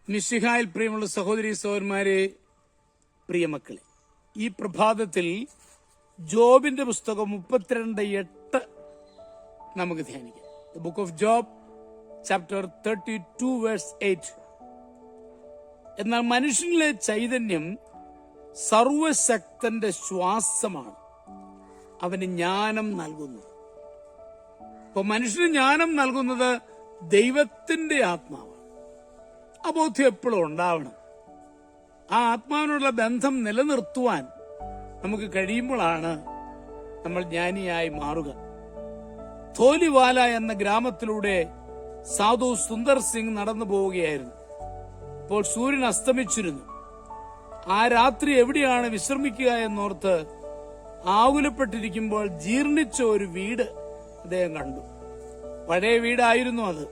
മിശിഹായിൽ പ്രിയമുള്ള സഹോദരി സഹോദരന്മാരെ, പ്രിയമക്കളെ, ഈ പ്രഭാതത്തിൽ ജോബിന്റെ പുസ്തകം 32:8 നമുക്ക് ധ്യാനിക്കാം. The book of Job, chapter 32 verse 8. എന്നാൽ മനുഷ്യനിലെ ചൈതന്യം സർവശക്തന്റെ ശ്വാസമാണ്, അവന് ജ്ഞാനം നൽകുന്നു. അപ്പൊ മനുഷ്യന് ജ്ഞാനം നൽകുന്നത് ദൈവത്തിന്റെ ആത്മാവാണ്. ആ ബോധ്യം എപ്പോഴും ഉണ്ടാവണം. ആ ആത്മാവിനുള്ള ബന്ധം നിലനിർത്തുവാൻ നമുക്ക് കഴിയുമ്പോഴാണ് നമ്മൾ ജ്ഞാനിയായി മാറുക. ധോലിവാല എന്ന ഗ്രാമത്തിലൂടെ സാധു സുന്ദർ സിംഗ് നടന്നു പോവുകയായിരുന്നു. അപ്പോൾ സൂര്യൻ അസ്തമിച്ചിരുന്നു. ആ രാത്രി എവിടെയാണ് വിശ്രമിക്കുക എന്നോർത്ത് ആകുലപ്പെട്ടിരിക്കുമ്പോൾ ജീർണിച്ച ഒരു വീട് അദ്ദേഹം കണ്ടു. പഴയ വീടായിരുന്നു അത്.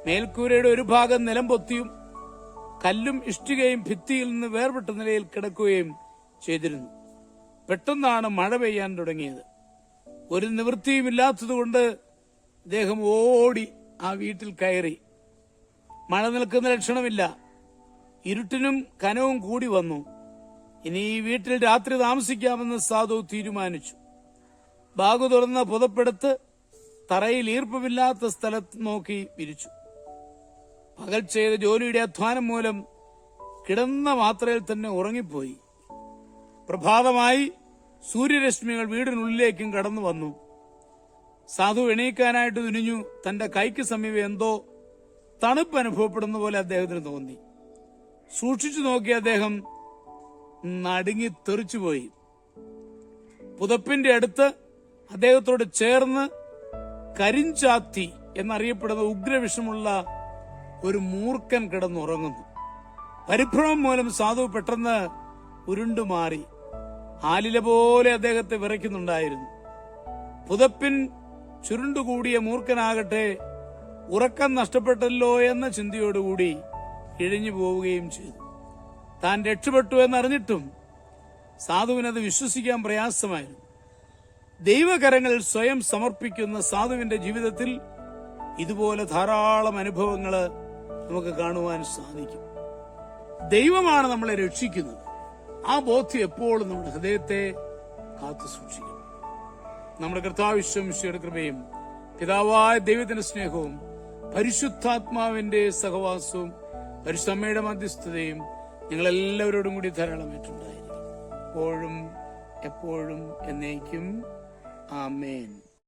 മേൽക്കൂരയുടെ ഒരു ഭാഗം നിലം പൊത്തിയും കല്ലും ഇഷ്ടികയും ഭിത്തിയിൽ നിന്ന് വേർപെട്ട നിലയിൽ കിടക്കുകയും ചെയ്തിരുന്നു. പെട്ടെന്നാണ് മഴ പെയ്യാൻ തുടങ്ങിയത്. ഒരു നിവൃത്തിയുമില്ലാത്തതുകൊണ്ട് അദ്ദേഹം ഓടി ആ വീട്ടിൽ കയറി. മഴ നിൽക്കുന്ന ലക്ഷണമില്ല. ഇരുട്ടിനും കനവും കൂടി വന്നു. ഇനി ഈ വീട്ടിൽ രാത്രി താമസിക്കാമെന്ന് സാധു തീരുമാനിച്ചു. ബാഗ് തുറന്ന് പുതപ്പെടുത്ത് തറയിൽ ഈർപ്പമില്ലാത്ത സ്ഥലത്ത് നോക്കി വിരിച്ചു. പകൽ ചെയ്ത ജോലിയുടെ അധ്വാനം മൂലം കിടന്ന മാത്രയിൽ തന്നെ ഉറങ്ങിപ്പോയി. പ്രഭാതമായി സൂര്യരശ്മികൾ വീടിനുള്ളിലേക്കും കടന്നു വന്നു. സാധു എണീക്കാനായിട്ട് തുനിഞ്ഞു. തന്റെ കൈക്ക് സമീപം എന്തോ തണുപ്പ് അനുഭവപ്പെടുന്ന പോലെ അദ്ദേഹത്തിന് തോന്നി. സൂക്ഷിച്ചു നോക്കിയ അദ്ദേഹം നടുങ്ങി തെറിച്ചുപോയി. പുതപ്പിന്റെ അടുത്ത് അദ്ദേഹത്തോട് ചേർന്ന് കരിഞ്ചാത്തി എന്നറിയപ്പെടുന്ന ഉഗ്രവിഷമുള്ള ഒരു മൂർഖൻ കിടന്നുറങ്ങുന്നു. പരിഭ്രമം മൂലം സാധു പെട്ടെന്ന് ഉരുണ്ടുമാറി. ആലില പോലെ അദ്ദേഹത്തെ വിറയ്ക്കുന്നുണ്ടായിരുന്നു. പുതപ്പിൻ ചുരുണ്ടുകൂടിയ മൂർഖനാകട്ടെ ഉറക്കം നഷ്ടപ്പെട്ടല്ലോ എന്ന ചിന്തയോടുകൂടി ഇഴഞ്ഞു പോവുകയും ചെയ്തു. താൻ രക്ഷപ്പെട്ടു എന്നറിഞ്ഞിട്ടും സാധുവിനത് വിശ്വസിക്കാൻ പ്രയാസമായിരുന്നു. ദൈവകരങ്ങളിൽ സ്വയം സമർപ്പിക്കുന്ന സാധുവിന്റെ ജീവിതത്തിൽ ഇതുപോലെ ധാരാളം അനുഭവങ്ങൾ നമുക്ക് കാണുവാൻ സാധിക്കും. ദൈവമാണ് നമ്മളെ രക്ഷിക്കുന്നത്. ആ ബോധ്യം എപ്പോഴും നമ്മുടെ ഹൃദയത്തെ കാത്തു സൂക്ഷിക്കണം. നമ്മുടെ കർത്താവ് ഈശോയുടെ കൃപയും പിതാവായ ദൈവത്തിന്റെ സ്നേഹവും പരിശുദ്ധാത്മാവിന്റെ സഹവാസവും പരിശുദ്ധമ്മയുടെ മധ്യസ്ഥതയും ഞങ്ങളെല്ലാവരോടും കൂടി ധാരാളമായിട്ടുണ്ടായിരിക്കും, എപ്പോഴും എപ്പോഴും എന്നേക്കും. ആമേൻ.